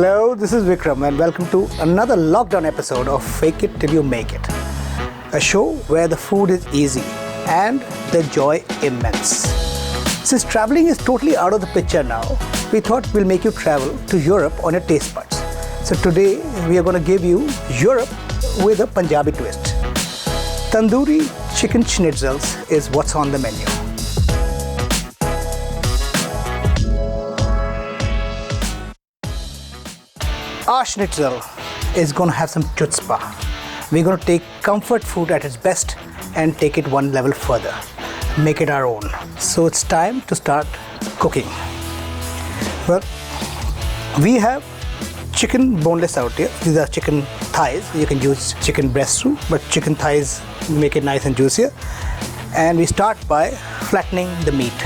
Hello, this is Vikram and welcome to another lockdown episode of Fake It Till You Make It. A show where the food is easy and the joy immense. Since traveling is totally out of the picture now, we thought we'll make you travel to Europe on your taste buds. So today we are going to give you Europe with a Punjabi twist. Tandoori chicken schnitzels is what's on the menu. Our schnitzel is going to have some chutzpah. We're going to take comfort food at its best and take it one level further. Make it our own. So it's time to start cooking. Well, we have chicken boneless out here. These are chicken thighs. You can use chicken breast too, but chicken thighs make it nice and juicier. And we start by flattening the meat.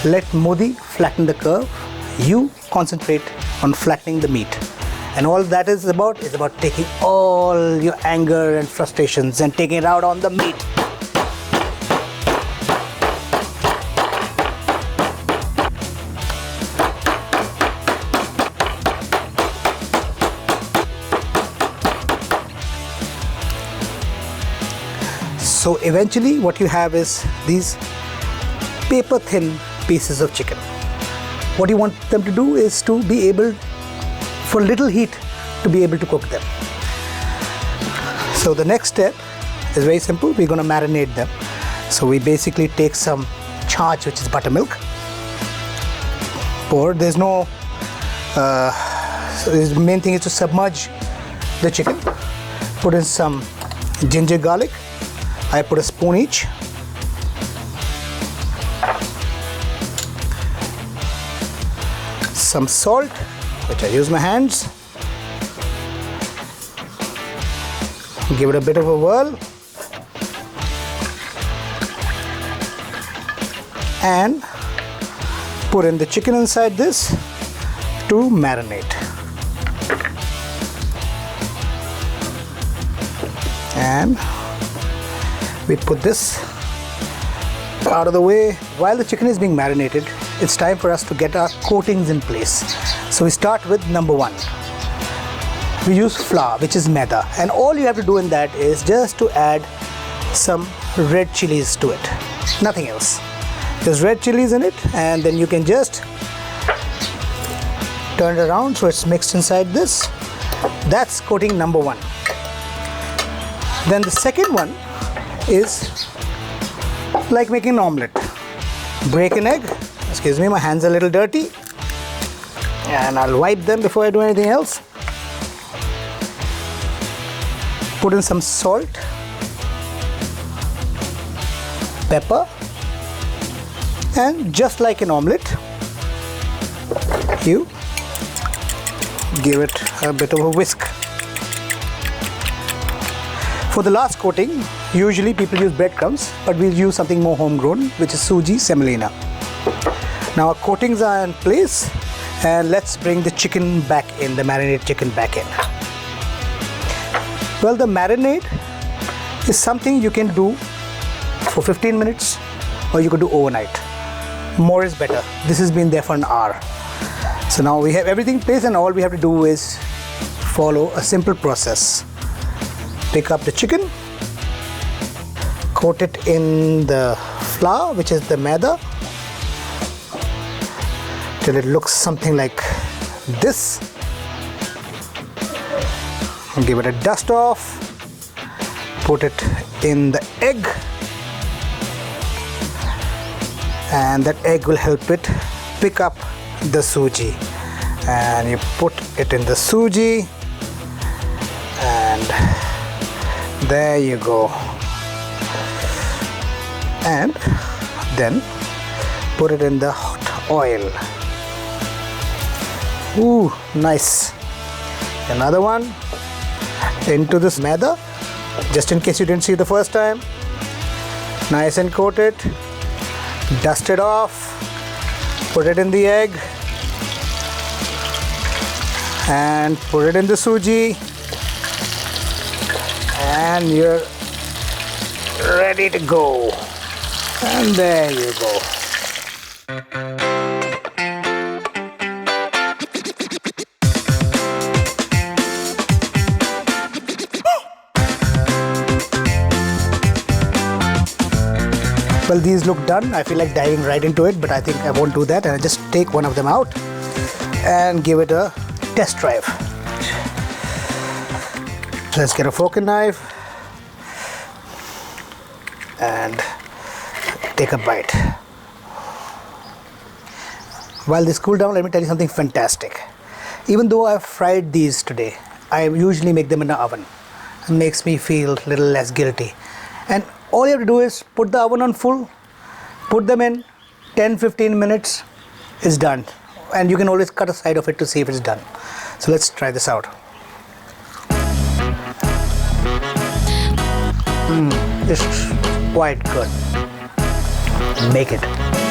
Let Modi flatten the curve. You concentrate on flattening the meat. And all that is about taking all your anger and frustrations and taking it out on the meat. So eventually what you have is these paper thin pieces of chicken. What you want them to do is to be able, for little heat, to be able to cook them. So the next step is very simple. We're going to marinate them. So we basically take some charge, which is buttermilk. Pour. There's no. So the main thing is to submerge the chicken. Put in some ginger garlic. I put a spoon each. Some salt, which I use my hands. Give it a bit of a whirl. And put in the chicken inside this to marinate. And we put this out of the way. While the chicken is being marinated, it's time for us to get our coatings in place. So we start with number one. We use flour, which is maida, and all you have to do in that is just to add some red chilies to it. Nothing else. There's red chilies in it, and then you can just turn it around so it's mixed inside this. That's coating number one. Then the second one is like making an omelette. Break an egg. Excuse me, my hands are a little dirty. And I'll wipe them before I do anything else. Put in some salt, pepper, and just like an omelette, you give it a bit of a whisk. For the last coating, usually people use breadcrumbs, but we'll use something more homegrown, which is suji semolina. Now our coatings are in place, and let's bring the chicken back in, the marinated chicken back in. Well, the marinade is something you can do for 15 minutes or you could do overnight. More is better. This has been there for an hour. So now we have everything in place, and all we have to do is follow a simple process. Pick up the chicken, coat it in the flour, which is the maida, till it looks something like this. Give it a dust off. Put it in the egg, and that egg will help it pick up the suji. And you put it in the suji, and there you go. And then put it in the hot oil. Ooh, nice. Another one into this maida, just in case you didn't see it the first time. Nice and coated. Dust it off. Put it in the egg. And put it in the suji. And you're ready to go. And there you go. Well, these look done. I feel like diving right into it, but I think I won't do that, and I just take one of them out and give it a test drive. Let's get a fork and knife and take a bite. While this cool down, let me tell you something fantastic. Even though I've fried these today, I usually make them in the oven. It makes me feel a little less guilty. And all you have to do is put the oven on full, put them in 10-15 minutes, it's done. And you can always cut a side of it to see if it's done. So let's try this out. It's quite good. Make it.